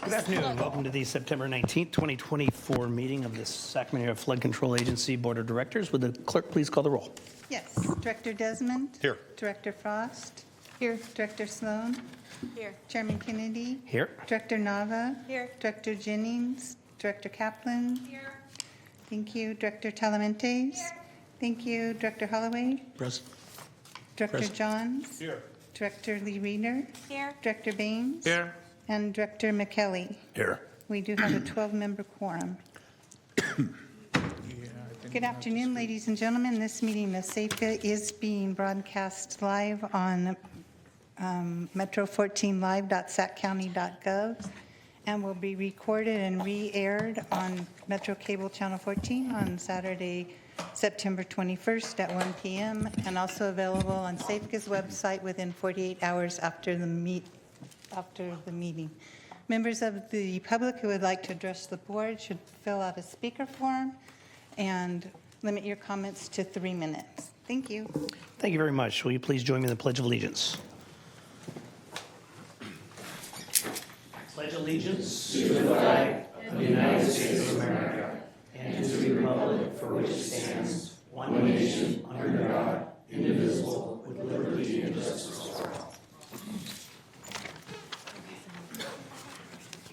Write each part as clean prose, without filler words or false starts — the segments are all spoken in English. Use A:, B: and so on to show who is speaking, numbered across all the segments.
A: Good afternoon. Welcome to the September 19th, 2024 meeting of the Sacramento Area Flood Control Agency Board of Directors. Would the clerk please call the roll?
B: Yes. Director Desmond?
C: Here.
B: Director Frost? Here. Director Sloan?
D: Here.
B: Chairman Kennedy?
A: Here.
B: Director Nava?
D: Here.
B: Director Jennings? Director Kaplan?
D: Here.
B: Thank you. Director Talamentes?
D: Here.
B: Thank you. Director Holloway?
A: Present.
B: Director
A: Present.
B: Johns?
C: Here.
B: Director Lee Reeder?
D: Here.
B: Director Baines?
C: Here.
B: And Director McKelly.
A: Here.
B: We do have a 12-member quorum. Good afternoon, ladies and gentlemen. This meeting of SAFCA is being broadcast live on metro14live.saccounty.gov and will be recorded and re-aired on Metro Cable Channel 14 on Saturday, September 21st at 1 p.m. and also available on SAFCA's website within 48 hours after the meeting. Members of the public who would like to address the board should fill out a speaker form and limit your comments to 3 minutes. Thank you.
A: Thank you very much. Will you please join me in the Pledge of Allegiance? Pledge allegiance to the flag of the United States of America and to the republic for which it stands, one nation, under God, indivisible, with liberty and justice for all.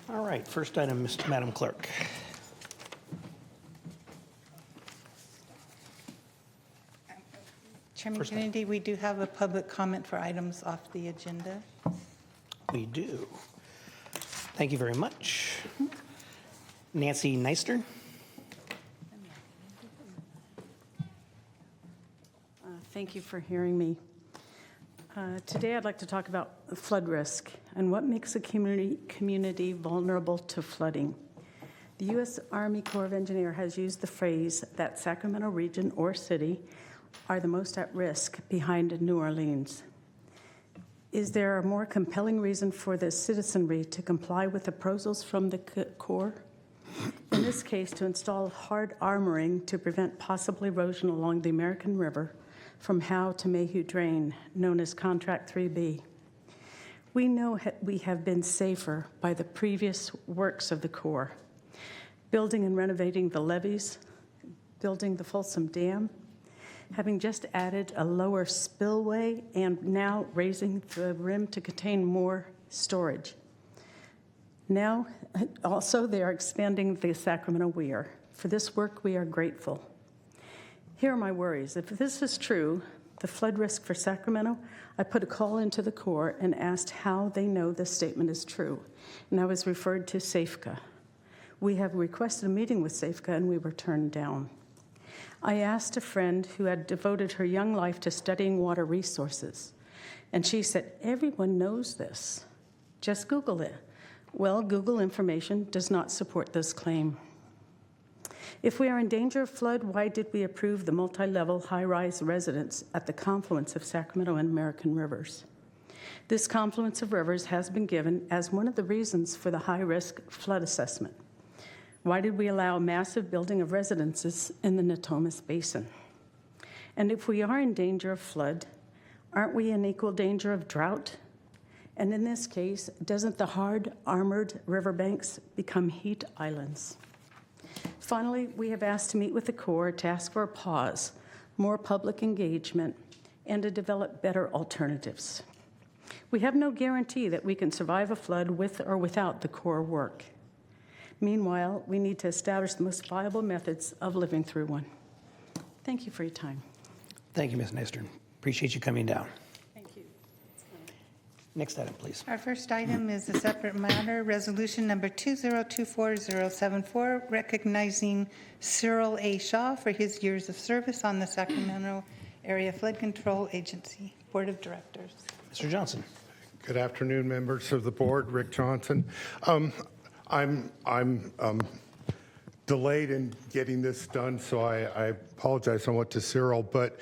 A: All right, first item, Madam Clerk.
B: Chairman Kennedy, we do have a public comment for items off the agenda.
A: We do. Thank you very much. Nancy Neister.
D: Thank you for hearing me. Today I'd like to talk about flood risk and what makes a community vulnerable to flooding. The U.S. Army Corps of Engineers has used the phrase that Sacramento region or city are the most at risk behind New Orleans. Is there a more compelling reason for the citizenry to comply with the proposals from the Corps? In this case, to install hard armoring to prevent possible erosion along the American River from Howe to Mayhew Drain, known as Contract 3B. We know we have been safer by the previous works of the Corps, building and renovating the levees, building the Folsom Dam, having just added a lower spillway, and now raising the rim to contain more storage. Now, also, they are expanding the Sacramento Weir. For this work, we are grateful. Here are my worries. If this is true, the flood risk for Sacramento, I put a call into the Corps and asked how they know this statement is true, and I was referred to SAFCA. We have requested a meeting with SAFCA, and we were turned down. I asked a friend who had devoted her young life to studying water resources, and she said, everyone knows this. Just Google it. Well, Google information does not support this claim. If we are in danger of flood, why did we approve the multi-level high-rise residence at the confluence of Sacramento and American rivers? This confluence of rivers has been given as one of the reasons for the high-risk flood assessment. Why did we allow massive building of residences in the Natomas Basin? And if we are in danger of flood, aren't we in equal danger of drought? And in this case, doesn't the hard armored riverbanks become heat islands? Finally, we have asked to meet with the Corps to ask for a pause, more public engagement, and to develop better alternatives. We have no guarantee that we can survive a flood with or without the Corps work. Meanwhile, we need to establish the most viable methods of living through one. Thank you for your time.
A: Thank you, Ms. Neister. Appreciate you coming down.
D: Thank you.
A: Next item, please.
B: Our first item is a separate matter, resolution number 2024074, recognizing Cyril A. Shaw for his years of service on the Sacramento Area Flood Control Agency Board of Directors.
A: Mr. Johnson.
C: Good afternoon, members of the board. Rick Johnson. I'm delayed in getting this done, so I apologize somewhat to Cyril. But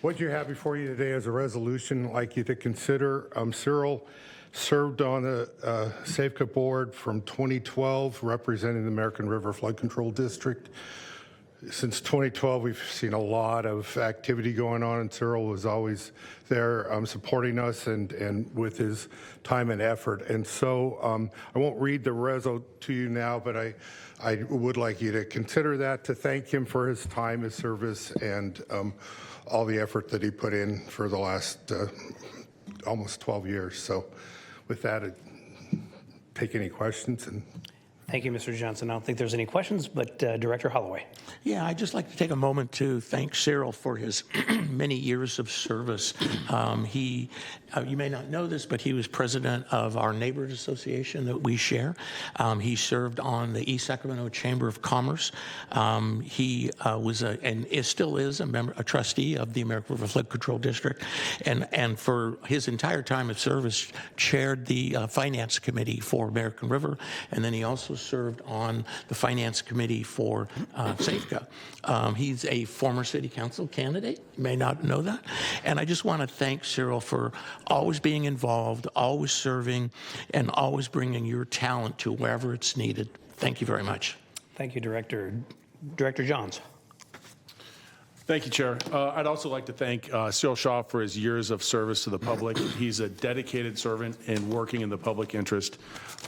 C: what you have before you today is a resolution I'd like you to consider. Cyril served on the SAFCA board from 2012, representing the American River Flood Control District. Since 2012, we've seen a lot of activity going on, and Cyril was always there supporting us and with his time and effort. And so I won't read the reso to you now, but I would like you to consider that, to thank him for his time, his service, and all the effort that he put in for the last almost 12 years. So with that, I'd take any questions. And
A: Thank you, Mr. Johnson. I don't think there's any questions, but Director Holloway.
E: Yeah, I'd just like to take a moment to thank Cyril for his many years of service. You may not know this, but he was president of our neighborhood association that we share. He served on the East Sacramento Chamber of Commerce. He was still is a trustee of the American River Flood Control District, and for his entire time of service, chaired the Finance Committee for American River, and then he also served on the Finance Committee for SAFCA. He's a former city council candidate. You may not know that. And I just want to thank Cyril for always being involved, always serving, and always bringing your talent to wherever it's needed. Thank you very much.
A: Thank you, Director. Director Johns.
F: Thank you, Chair. I'd also like to thank Cyril Shaw for his years of service to the public. He's a dedicated servant in working in the public interest.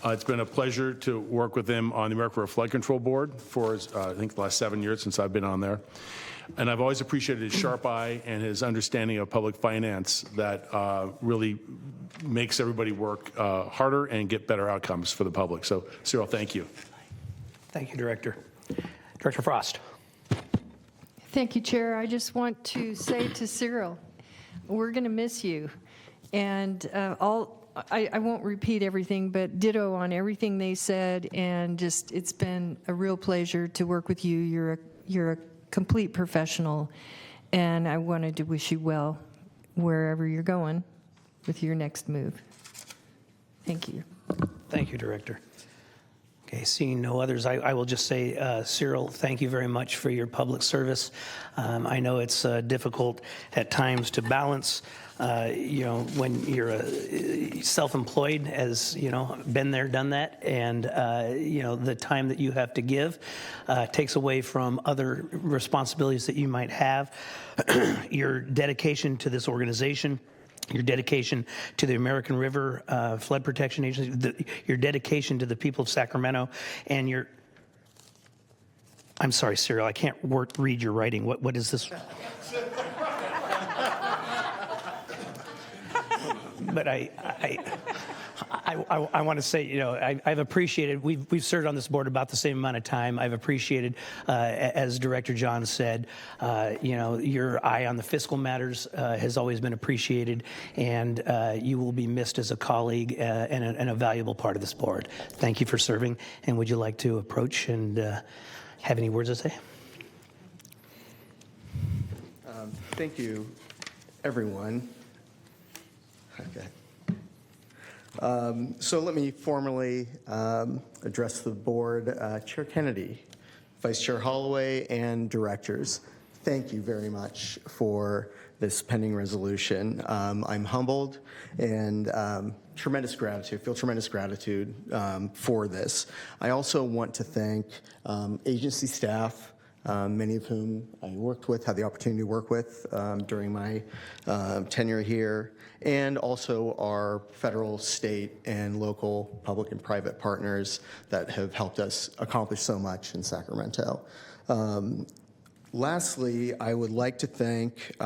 F: It's been a pleasure to work with him on the American River Flood Control Board for, I think, the last 7 years since I've been on there. And I've always appreciated his sharp eye and his understanding of public finance that really makes everybody work harder and get better outcomes for the public. So, Cyril, thank you.
A: Thank you, Director. Director Frost.
G: Thank you, Chair. I just want to say to Cyril, we're going to miss you. And I won't repeat everything, but ditto on everything they said. And just, it's been a real pleasure to work with you. You're a complete professional. And I wanted to wish you well wherever you're going with your next move. Thank you.
A: Thank you, Director. Okay, seeing no others, I will just say, Cyril, thank you very much for your public service. I know it's difficult at times to balance, when you're self-employed, as, been there, done that, and, the time that you have to give takes away from other responsibilities that you might have. Your dedication to this organization, your dedication to the American River Flood Protection Agency, your dedication to the people of Sacramento, and I'm sorry, Cyril, I can't read your writing. What is this? But I want to say, I've appreciated, we've served on this board about the same amount of time. I've appreciated, as Director John said, your eye on the fiscal matters has always been appreciated, and you will be missed as a colleague and a valuable part of this board. Thank you for serving, and would you like to approach and have any words to say?
H: Thank you, everyone. Okay. So let me formally address the board. Chair Kennedy, Vice Chair Holloway, and directors, thank you very much for this pending resolution. I'm humbled and tremendous gratitude, feel tremendous gratitude for this. I also want to thank agency staff, many of whom I worked with, had the opportunity to work with during my tenure here, and also our federal, state, and local public and private partners that have helped us accomplish so much in Sacramento. Lastly, I would like to thank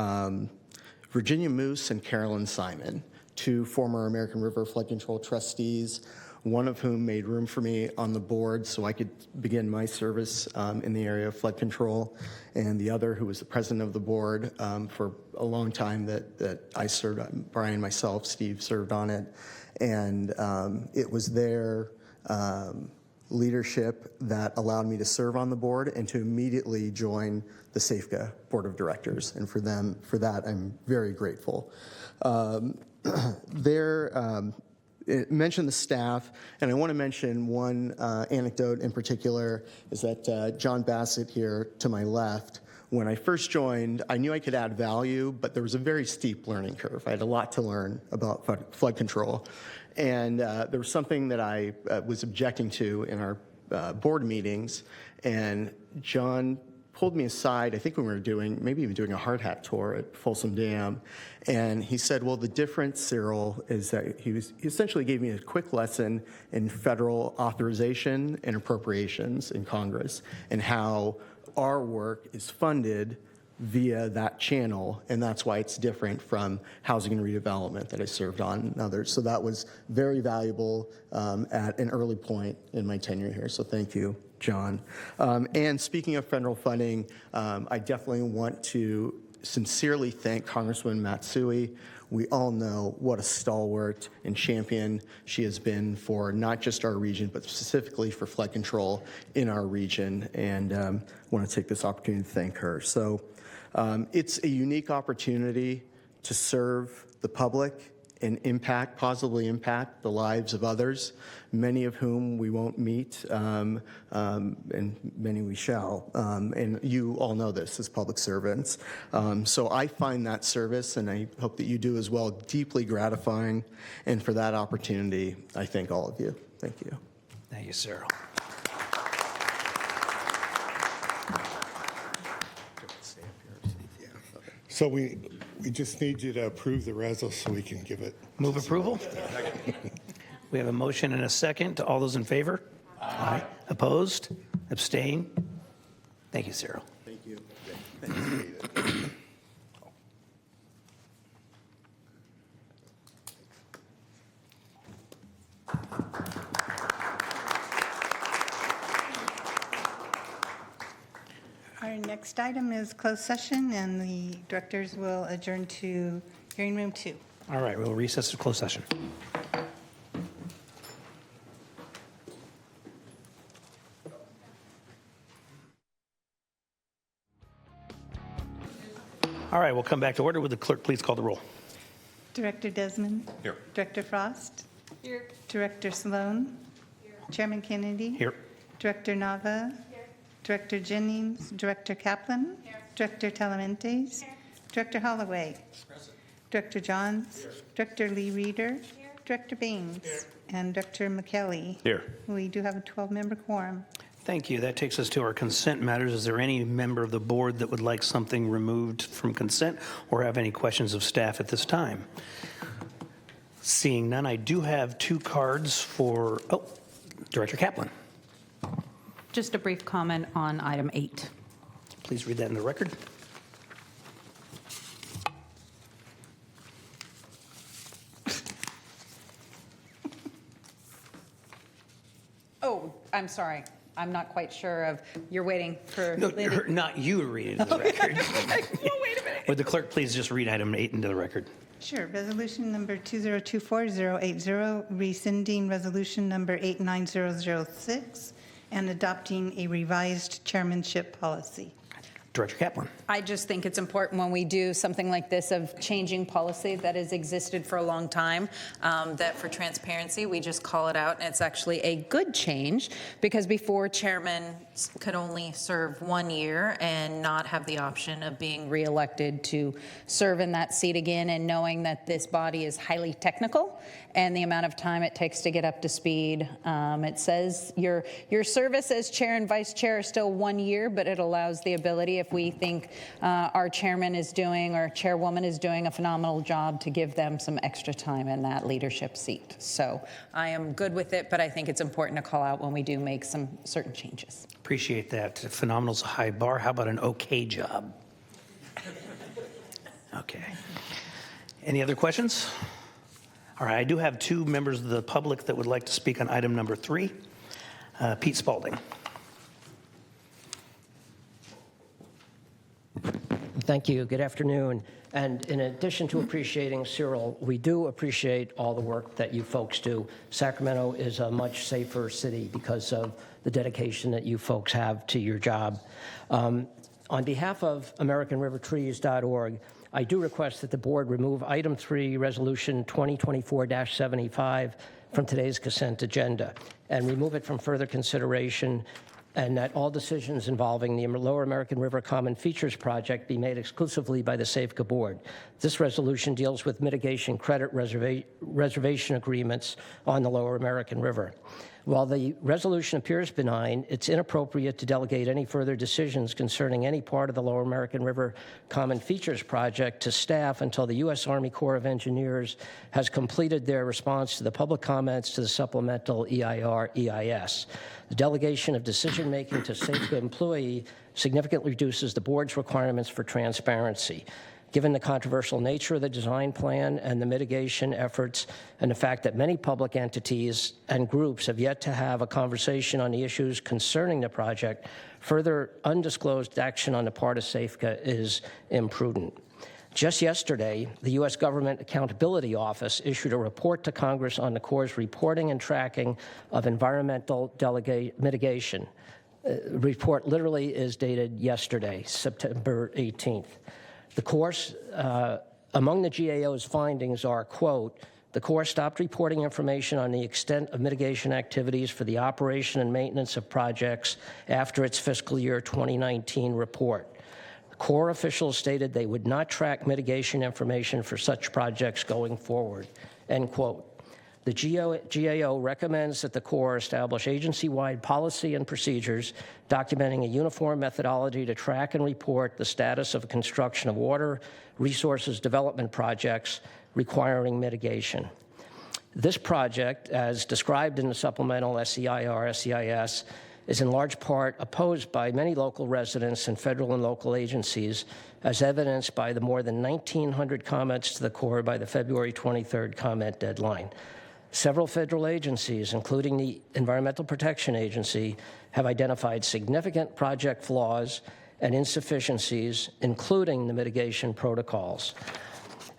H: Virginia Moose and Carolyn Simon, two former American River Flood Control trustees, one of whom made room for me on the board so I could begin my service in the area of flood control, and the other who was the president of the board for a long time that I served on. Brian, myself, Steve served on it, and it was their leadership that allowed me to serve on the board and to immediately join the SAFCA Board of Directors, and for that I'm very grateful. It mentioned the staff, and I want to mention one anecdote in particular, is that John Bassett here to my left, when I first joined, I knew I could add value, but there was a very steep learning curve. I had a lot to learn about flood control, and there was something that I was objecting to in our board meetings, and John pulled me aside, I think when we were maybe even doing a hard hat tour at Folsom Dam, and he said, well, the difference, Cyril, is that he essentially gave me a quick lesson in federal authorization and appropriations in Congress and how our work is funded via that channel, and that's why it's different from housing and redevelopment that I served on and others. So that was very valuable at an early point in my tenure here, so thank you, John. And speaking of federal funding, I definitely want to sincerely thank Congresswoman Matsui. We all know what a stalwart and champion she has been for not just our region, but specifically for flood control in our region, and want to take this opportunity to thank her. So it's a unique opportunity to serve the public and positively impact the lives of others, many of whom we won't meet, and many we shall. And you all know this as public servants. So I find that service, and I hope that you do as well, deeply gratifying. And for that opportunity, I thank all of you. Thank you.
A: Thank you, Cyril.
C: So we just need you to approve the resol so we can give it.
A: Move approval? We have a motion and a second. All those in favor? Aye. Opposed? Abstain? Thank you, Cyril.
H: Thank you.
B: Our next item is closed session, and the directors will adjourn to hearing room 2.
A: All right, we'll recess to closed session. All right, we'll come back to order. Would the clerk please call the roll?
B: Director Desmond?
F: Here.
B: Director Frost? Here. Director Sloan? Here. Chairman Kennedy?
A: Here.
B: Director Nava? Here. Director Jennings? Director Kaplan? Here. Director Talamentes? Here. Director Holloway? Present. Director Johns? Here. Director Lee Reeder? Here. Director Baines? Here. And Director McKelly?
F: Here.
B: We do have a 12-member quorum.
A: Thank you. That takes us to our consent matters. Is there any member of the board that would like something removed from consent or have any questions of staff at this time? Seeing none, I do have 2 cards for, Director Kaplan.
I: Just a brief comment on item 8.
A: Please read that in the record.
I: Oh, I'm sorry. I'm not quite sure of, you're waiting for
A: No,
I: Lindy.
A: not you read it into the record.
I: No, wait a minute.
A: Would the clerk please just read item 8 into the record?
B: Sure. Resolution number 2024080, rescinding resolution number 89006, and adopting a revised chairmanship policy.
A: Director Kaplan.
I: I just think it's important when we do something like this of changing policy that has existed for a long time, that for transparency, we just call it out. And it's actually a good change because before chairman could only serve 1 year and not have the option of being reelected to serve in that seat again, and knowing that this body is highly technical and the amount of time it takes to get up to speed. It says your service as chair and vice chair are still 1 year, but it allows the ability, if we think our chairman is doing or chairwoman is doing a phenomenal job, to give them some extra time in that leadership seat. So I am good with it, but I think it's important to call out when we do make some certain changes.
A: Appreciate that. Phenomenal's a high bar. How about an okay job? Okay. Any other questions? All right, I do have 2 members of the public that would like to speak on item number 3. Pete Spalding.
J: Thank you. Good afternoon. And in addition to appreciating Cyril, we do appreciate all the work that you folks do. Sacramento is a much safer city because of the dedication that you folks have to your job. On behalf of AmericanRiverTrees.org, I do request that the board remove item 3, resolution 2024-75 from today's consent agenda and remove it from further consideration and that all decisions involving the Lower American River Common Features Project be made exclusively by the SAFCA Board. This resolution deals with mitigation credit reservation agreements on the Lower American River. While the resolution appears benign, it's inappropriate to delegate any further decisions concerning any part of the Lower American River Common Features Project to staff until the U.S. Army Corps of Engineers has completed their response to the public comments to the supplemental EIR-EIS. The delegation of decision-making to SAFCA employee significantly reduces the board's requirements for transparency. Given the controversial nature of the design plan and the mitigation efforts, and the fact that many public entities and groups have yet to have a conversation on the issues concerning the project, further undisclosed action on the part of SAFCA is imprudent. Just yesterday, the U.S. Government Accountability Office issued a report to Congress on the Corps' reporting and tracking of environmental mitigation. The report literally is dated yesterday, September 18th. The Corps, among the GAO's findings are, quote, the Corps stopped reporting information on the extent of mitigation activities for the operation and maintenance of projects after its fiscal year 2019 report. The Corps officials stated they would not track mitigation information for such projects going forward, end quote. The GAO recommends that the Corps establish agency-wide policy and procedures documenting a uniform methodology to track and report the status of construction of water resources development projects requiring mitigation. This project, as described in the supplemental SEIR-SEIS, is in large part opposed by many local residents and federal and local agencies, as evidenced by the more than 1,900 comments to the Corps by the February 23rd comment deadline. Several federal agencies, including the Environmental Protection Agency, have identified significant project flaws and insufficiencies, including the mitigation protocols,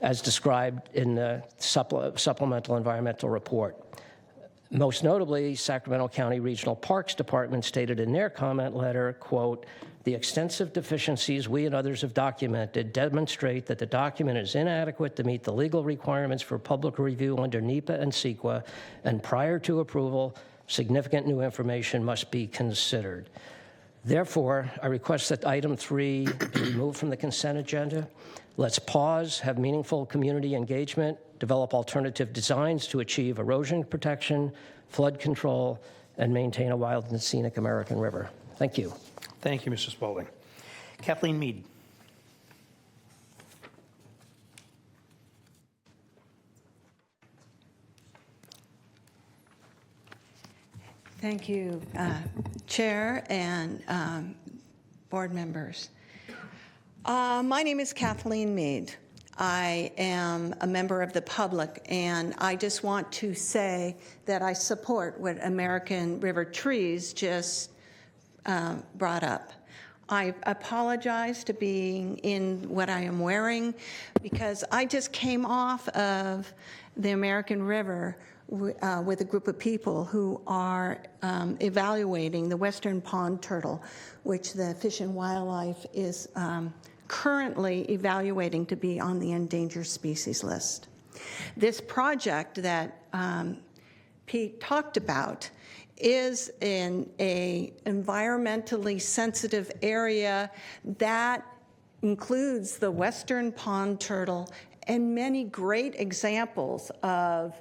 J: as described in the supplemental environmental report. Most notably, Sacramento County Regional Parks Department stated in their comment letter, quote, the extensive deficiencies we and others have documented demonstrate that the document is inadequate to meet the legal requirements for public review under NEPA and CEQA, and prior to approval, significant new information must be considered. Therefore, I request that item 3 be removed from the consent agenda. Let's pause, have meaningful community engagement, develop alternative designs to achieve erosion protection, flood control, and maintain a wild and scenic American river. Thank you.
A: Thank you, Mr. Spaulding. Kathleen Mead.
K: Thank you, Chair and board members. My name is Kathleen Mead. I am a member of the public, and I just want to say that I support what American River Trees just brought up. I apologize to being in what I am wearing because I just came off of the American River with a group of people who are evaluating the western pond turtle, which the Fish and Wildlife is currently evaluating to be on the endangered species list. This project that Pete talked about is in an environmentally sensitive area that includes the western pond turtle and many great examples of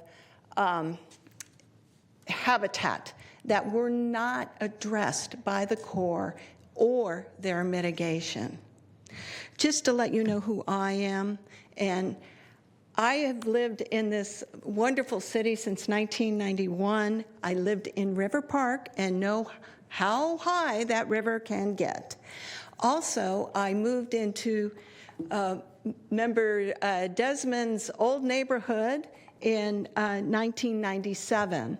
K: habitat that were not addressed by the Corps or their mitigation. Just to let you know who I am, and I have lived in this wonderful city since 1991. I lived in River Park and know how high that river can get. Also, I moved into Member Desmond's old neighborhood in 1997.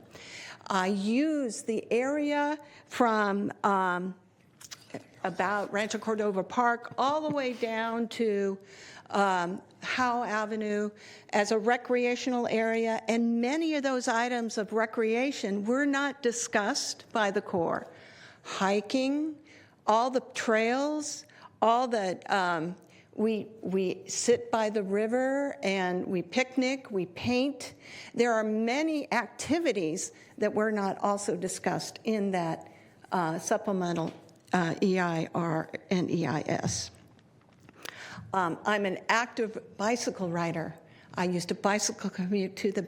K: I used the area from about Rancho Cordova Park all the way down to Howe Avenue as a recreational area, and many of those items of recreation were not discussed by the Corps. Hiking, all the trails, all the, we sit by the river and we picnic, we paint. There are many activities that were not also discussed in that supplemental EIR and EIS. I'm an active bicycle rider. I used to bicycle commute to the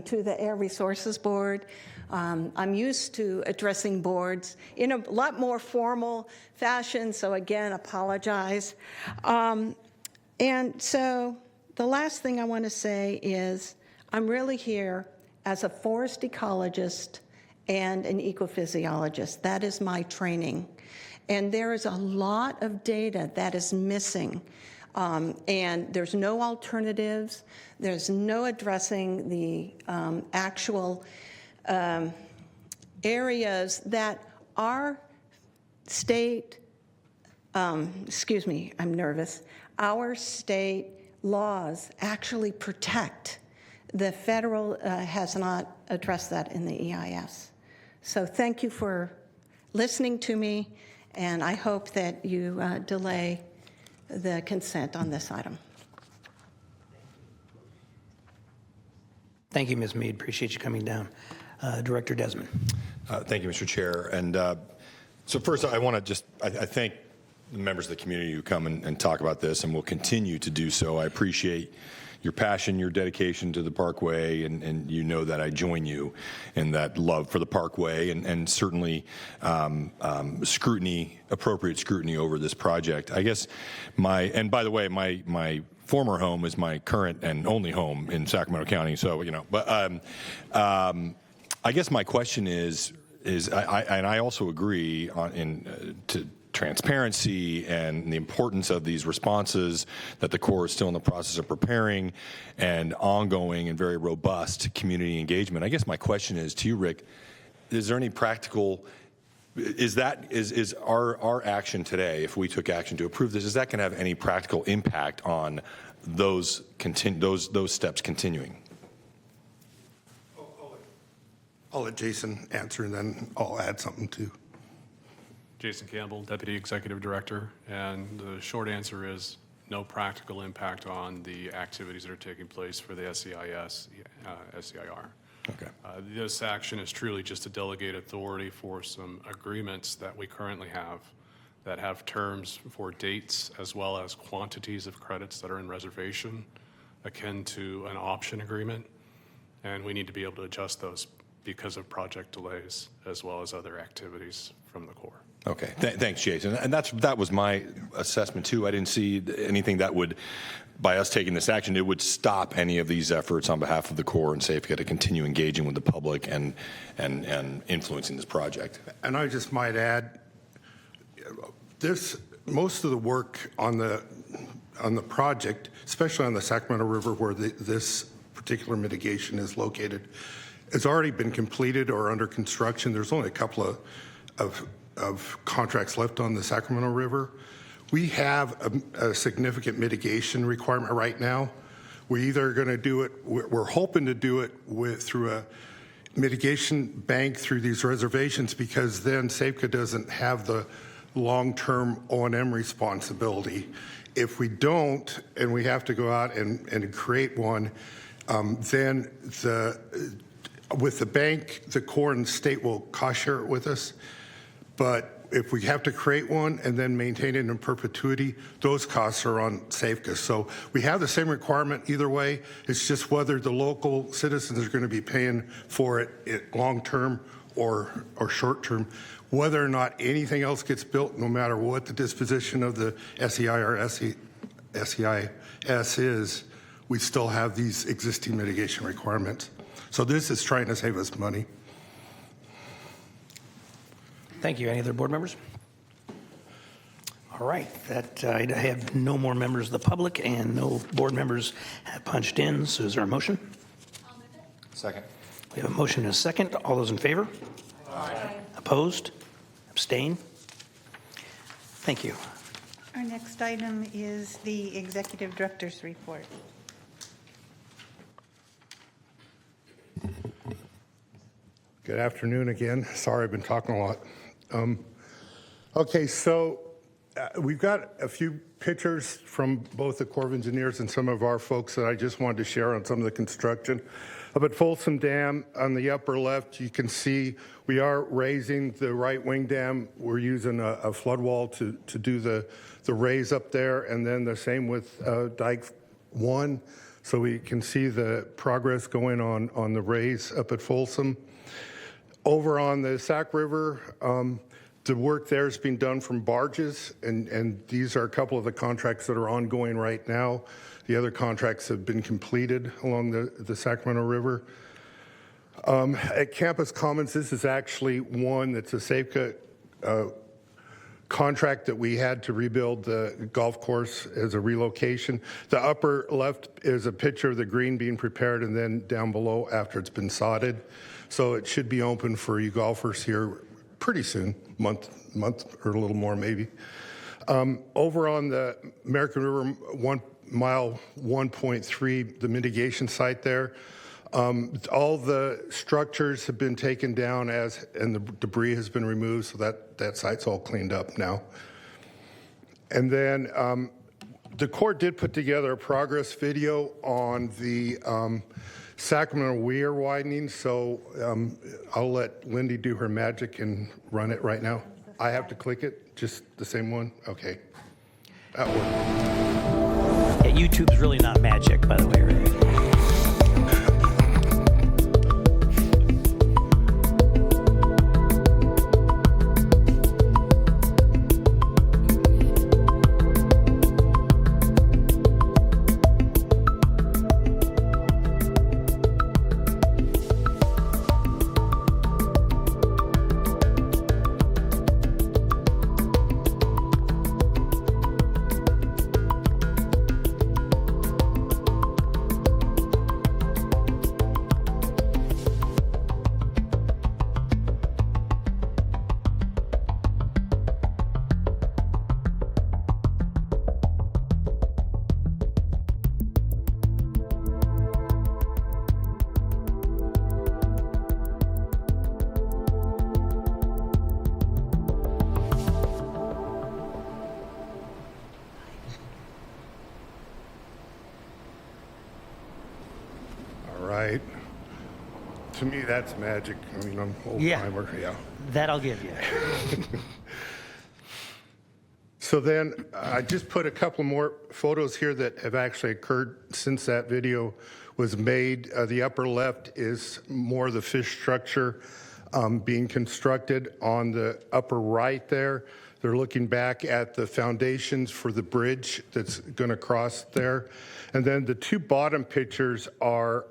K: to the Air Resources Board. I'm used to addressing boards in a lot more formal fashion, so again, apologize. And so the last thing I want to say is I'm really here as a forest ecologist and an ecophysiologist. That is my training. And there is a lot of data that is missing. And there's no alternatives. There's no addressing the actual areas that our state, excuse me, I'm nervous, our state laws actually protect. The federal has not addressed that in the EIS. So thank you for listening to me, and I hope that you delay the consent on this item.
A: Thank you, Ms. Mead. Appreciate you coming down. Director Desmond.
L: Thank you, Mr. Chair. And so first, I want to just, I thank the members of the community who come and talk about this and will continue to do so. I appreciate your passion, your dedication to the Parkway, and you know that I join you in that love for the Parkway and certainly scrutiny, appropriate scrutiny over this project. I guess and by the way, my former home is my current and only home in Sacramento County, so, you know, but I guess my question is I also agree to transparency and the importance of these responses that the Corps is still in the process of preparing and ongoing and very robust community engagement. I guess my question is to you, Rick, is there any practical, is our action today, if we took action to approve this, is that going to have any practical impact on those steps continuing?
C: I'll let Jason answer, and then I'll add something too.
M: Jason Campbell, Deputy Executive Director, and the short answer is no practical impact on the activities that are taking place for the SEIS, SEIR.
L: Okay.
M: This action is truly just a delegate authority for some agreements that we currently have that have terms for dates as well as quantities of credits that are in reservation, akin to an option agreement, and we need to be able to adjust those because of project delays as well as other activities from the Corps.
L: Okay, thanks, Jason. And that was my assessment too. I didn't see anything that would, by us taking this action, it would stop any of these efforts on behalf of the Corps and SAFCA to continue engaging with the public and influencing this project.
C: And I just might add, most of the work on the project, especially on the Sacramento River where this particular mitigation is located, has already been completed or under construction. There's only a couple of contracts left on the Sacramento River. We have a significant mitigation requirement right now. We're either going to do it, we're hoping to do it through a mitigation bank through these reservations, because then SAFCA doesn't have the long-term O&M responsibility. If we don't, and we have to go out and create one, then with the bank, the Corps and the state will cost share it with us. But if we have to create one and then maintain it in perpetuity, those costs are on SAFCA. So we have the same requirement either way. It's just whether the local citizens are going to be paying for it long-term or short-term. Whether or not anything else gets built, no matter what the disposition of the SEIR or SEIS is, we still have these existing mitigation requirements. So this is trying to save us money.
A: Thank you. Any other board members? All right. I have no more members of the public, and no board members have punched in. So is there a motion?
L: I'll move it. Second.
A: We have a motion and a second. All those in favor? Aye. Opposed? Abstain? Thank you.
B: Our next item is the Executive Director's Report.
C: Good afternoon again. Sorry, I've been talking a lot. Okay, so we've got a few pictures from both the Corps of Engineers and some of our folks that I just wanted to share on some of the construction. Up at Folsom Dam on the upper left, you can see we are raising the right wing dam. We're using a flood wall to do the raise up there, and then the same with Dike 1. So we can see the progress going on the raise up at Folsom. Over on the Sac River, the work there is being done from barges, and these are a couple of the contracts that are ongoing right now. The other contracts have been completed along the Sacramento River. At Campus Commons, this is actually one that's a SAFCA contract that we had to rebuild the golf course as a relocation. The upper left is a picture of the green being prepared, and then down below after it's been sodded. So it should be open for you golfers here pretty soon, month or a little more maybe. Over on the American River 1 mile 1.3, the mitigation site there, all the structures have been taken down and the debris has been removed, so that site's all cleaned up now. And then the Corps did put together a progress video on the Sacramento Weir widening, so I'll let Lindy do her magic and run it right now. I have to click it, just the same one? Okay. That worked.
E: Yeah, YouTube's really not magic, by the way, right?
C: Right. To me, that's magic. I mean, I'm old timer. Yeah.
E: That I'll give you.
C: So then I just put a couple more photos here that have actually occurred since that video was made. The upper left is more of the fish structure being constructed. On the upper right there, they're looking back at the foundations for the bridge that's going to cross there. And then the two bottom pictures are,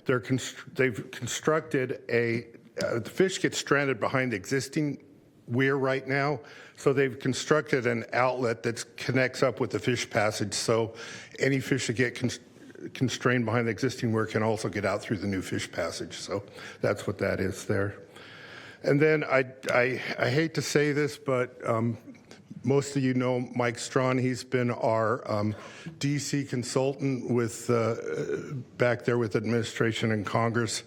C: they've constructed the fish get stranded behind the existing weir right now. So they've constructed an outlet that connects up with the fish passage. So any fish that get constrained behind the existing weir can also get out through the new fish passage. So that's what that is there. And then I hate to say this, but most of you know Mike Strawn. He's been our DC consultant with back there with administration and Congress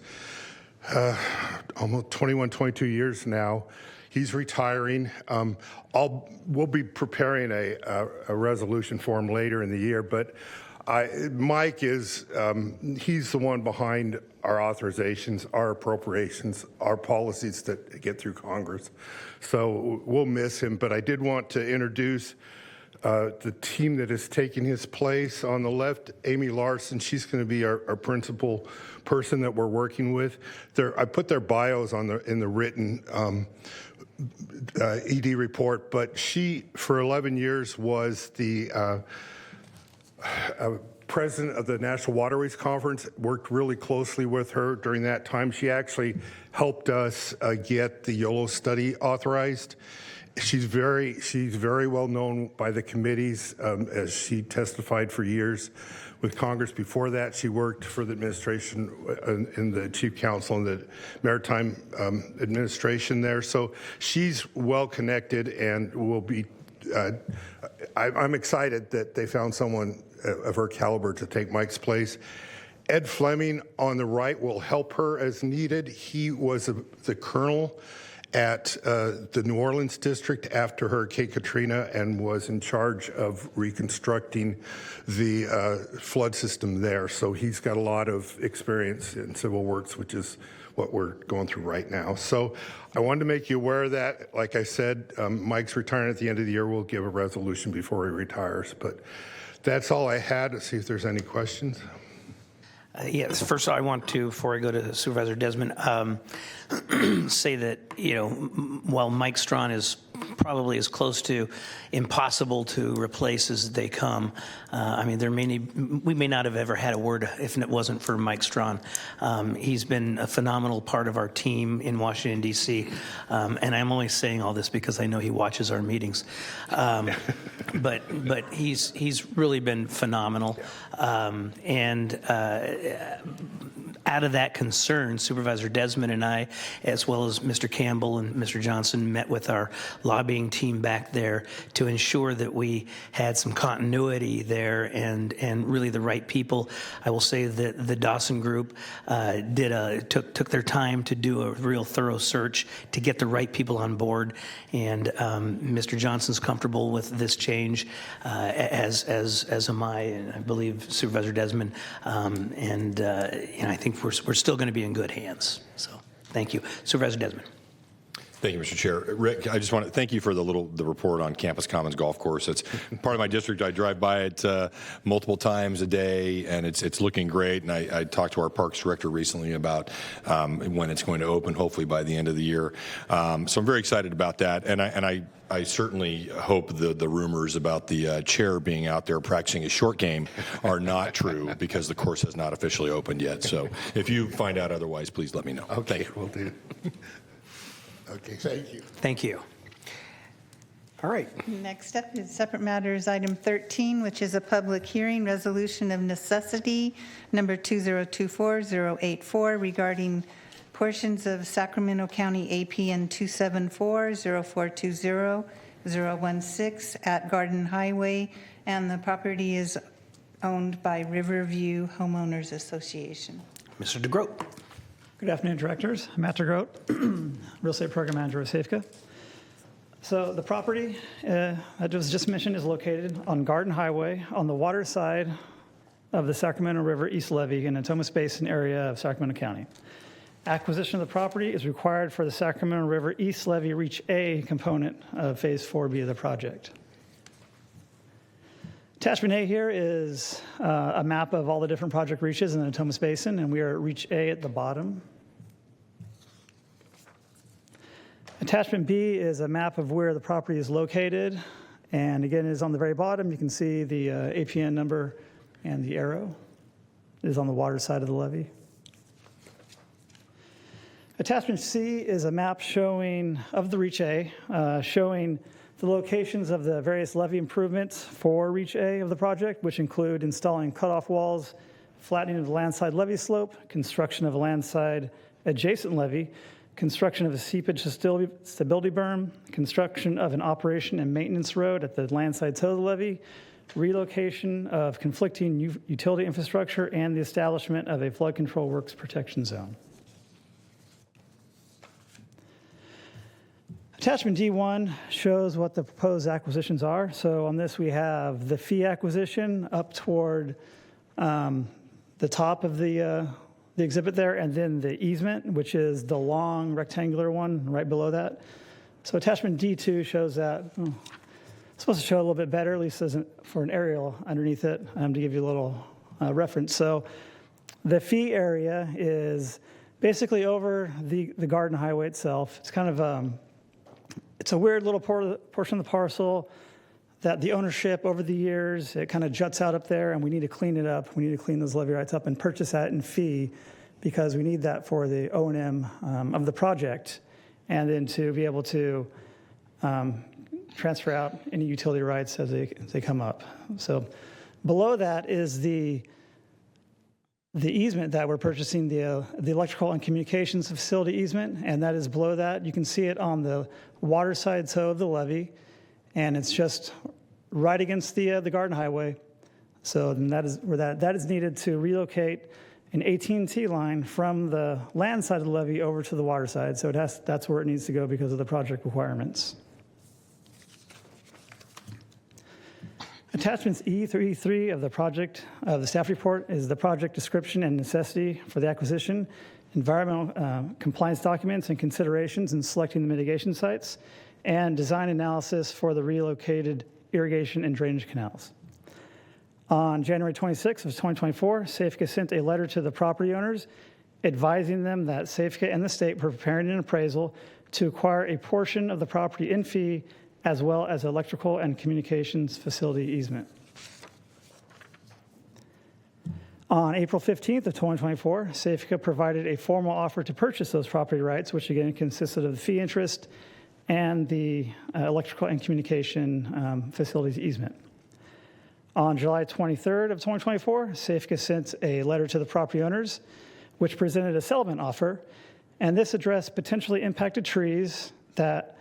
C: almost 21, 22 years now. He's retiring. We'll be preparing a resolution for him later in the year, but Mike is, he's the one behind our authorizations, our appropriations, our policies that get through Congress. So we'll miss him, but I did want to introduce the team that is taking his place. On the left, Amy Larson, she's going to be our principal person that we're working with. I put their bios in the written ED report, but she, for 11 years, was the president of the National Waterways Conference, worked really closely with her during that time. She actually helped us get the YOLO study authorized. She's very well known by the committees, as she testified for years with Congress. Before that, she worked for the administration in the chief counsel and the maritime administration there. So she's well connected and will be, I'm excited that they found someone of her caliber to take Mike's place. Ed Fleming on the right will help her as needed. He was the colonel at the New Orleans district after Hurricane Katrina and was in charge of reconstructing the flood system there. So he's got a lot of experience in civil works, which is what we're going through right now. So I wanted to make you aware of that. Like I said, Mike's retiring at the end of the year. We'll give a resolution before he retires. But that's all I had. Let's see if there's any questions.
A: Yes, first I want to, before I go to Supervisor Desmond, say that, while Mike Strawn is probably as close to impossible to replace as they come, we may not have ever had a word if it wasn't for Mike Strawn. He's been a phenomenal part of our team in Washington, D.C., and I'm only saying all this because I know he watches our meetings. But he's really been phenomenal. Out of that concern, Supervisor Desmond and I, as well as Mr. Campbell and Mr. Johnson, met with our lobbying team back there to ensure that we had some continuity there and really the right people. I will say that the Dawson Group took their time to do a real thorough search to get the right people on board, and Mr. Johnson's comfortable with this change, as am I, and I believe Supervisor Desmond, I think we're still going to be in good hands. So thank you. Supervisor Desmond.
L: Thank you, Mr. Chair. Rick, I just want to thank you for the report on Campus Commons Golf Course. It's part of my district. I drive by it multiple times a day, and it's looking great. And I talked to our Parks Director recently about when it's going to open, hopefully by the end of the year. So I'm very excited about that. And I certainly hope the rumors about the chair being out there practicing his short game are not true, because the course has not officially opened yet. So if you find out otherwise, please let me know.
C: Okay, will do. Okay, thank you.
A: Thank you. All right.
B: Next up is separate matters, item 13, which is a public hearing, resolution of necessity, number 2024084, regarding portions of Sacramento County APN 274-0420-016 at Garden Highway, and the property is owned by Riverview Homeowners Association.
A: Mr. DeGroat.
N: Good afternoon, directors. I'm Matt DeGroat, Real Estate Program Manager of SAFCA. So the property that was just mentioned is located on Garden Highway on the water side of the Sacramento River East Levee in the Natomas Basin area of Sacramento County. Acquisition of the property is required for the Sacramento River East Levee Reach A component of Phase 4B of the project. Attachment A here is a map of all the different project reaches in the Natomas Basin, and we are at Reach A at the bottom. Attachment B is a map of where the property is located, and again, it is on the very bottom. You can see the APN number and the arrow. It is on the water side of the levee. Attachment C is a map showing of the Reach A, showing the locations of the various levee improvements for Reach A of the project, which include installing cutoff walls, flattening of the landside levee slope, construction of a landside adjacent levee, construction of a seepage stability berm, construction of an operation and maintenance road at the landside toe of the levee, relocation of conflicting utility infrastructure, and the establishment of a flood control works protection zone. Attachment D1 shows what the proposed acquisitions are. So on this, we have the fee acquisition up toward the top of the exhibit there, and then the easement, which is the long rectangular one right below that. So attachment D2 shows that. It's supposed to show a little bit better, at least as for an aerial underneath it, to give you a little reference. So the fee area is basically over the Garden Highway itself. It's kind of it's a weird little portion of the parcel that the ownership over the years, it kind of juts out up there, and we need to clean it up. We need to clean those levee rights up and purchase that in fee, because we need that for the O&M of the project, and then to be able to transfer out any utility rights as they come up. So below that is the easement that we're purchasing, the electrical and communications facility easement, and that is below that. You can see it on the water side toe of the levee, and it's just right against the Garden Highway. So then that is where that is needed to relocate an AT&T line from the land side of the levee over to the water side. So that's where it needs to go because of the project requirements. Attachments E through E3 of the staff report is the project description and necessity for the acquisition, environmental compliance documents and considerations in selecting the mitigation sites, and design analysis for the relocated irrigation and drainage canals. On January 26th of 2024, SAFCA sent a letter to the property owners advising them that SAFCA and the state were preparing an appraisal to acquire a portion of the property in fee as well as electrical and communications facility easement. On April 15th of 2024, SAFCA provided a formal offer to purchase those property rights, which again consisted of the fee interest and the electrical and communication facilities easement. On July 23rd of 2024, SAFCA sent a letter to the property owners, which presented a settlement offer, and this addressed potentially impacted trees that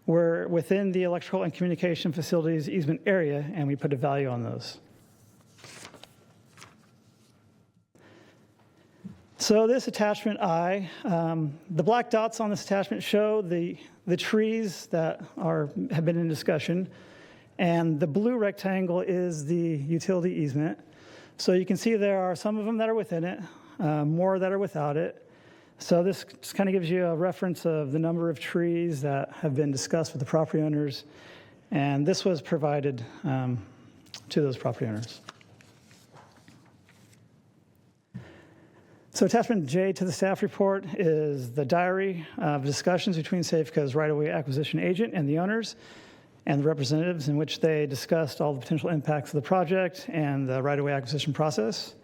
N: were within the electrical and communication facilities easement area, and we put a value on those. So this attachment I, the black dots on this attachment show the trees that have been in discussion, and the blue rectangle is the utility easement. So you can see there are some of them that are within it, more that are without it. So this just kind of gives you a reference of the number of trees that have been discussed with the property owners, and this was provided to those property owners. So attachment J to the staff report is the diary of discussions between SAFCA's right-of-way acquisition agent and the owners and the representatives, in which they discussed all the potential impacts of the project and the right-of-way acquisition process.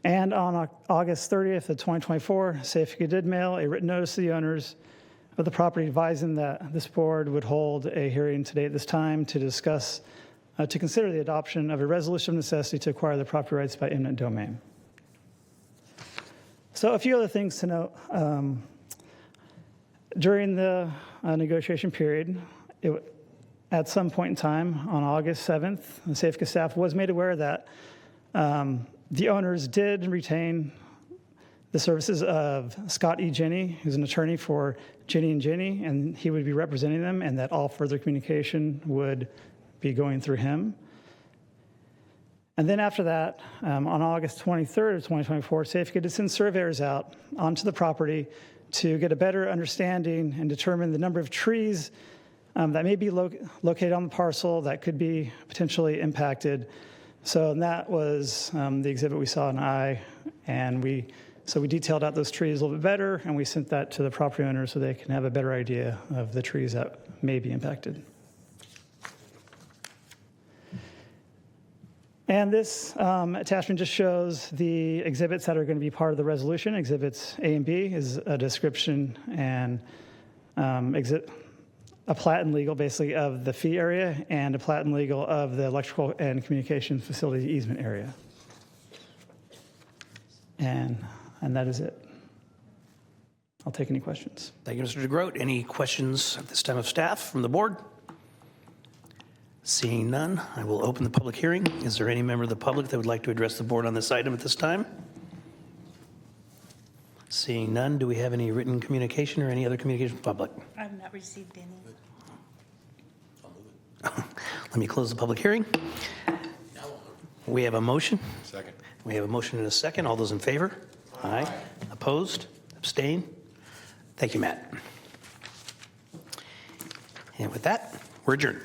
N: And on August 30th of 2024, SAFCA did mail a written notice to the owners of the property advising that this board would hold a hearing today at this time to discuss, to consider the adoption of a resolution of necessity to acquire the property rights by eminent domain. So a few other things to note. During the negotiation period, at some point in time on August 7th, the SAFCA staff was made aware that the owners did retain the services of Scott E. Jenny, who's an attorney for Jenny & Jenny, and he would be representing them, and that all further communication would be going through him. And then after that, on August 23rd of 2024, SAFCA did send surveyors out onto the property to get a better understanding and determine the number of trees that may be located on the parcel that could be potentially impacted. So that was the exhibit we saw in I, and we detailed out those trees a little bit better, and we sent that to the property owners so they can have a better idea of the trees that may be impacted. And this attachment just shows the exhibits that are going to be part of the resolution. Exhibits A and B is a description and a plat and legal, basically, of the fee area, and a plat and legal of the electrical and communication facility easement area. And that is it. I'll take any questions.
A: Thank you, Mr. DeGroat. Any questions at this time of staff from the board? Seeing none, I will open the public hearing. Is there any member of the public that would like to address the board on this item at this time? Seeing none, do we have any written communication or any other communication from the public?
B: I've not received any.
A: Let me close the public hearing. We have a motion.
L: Second.
A: We have a motion and a second. All those in favor? Aye. Opposed? Abstain? Thank you, Matt. And with that, we're adjourned.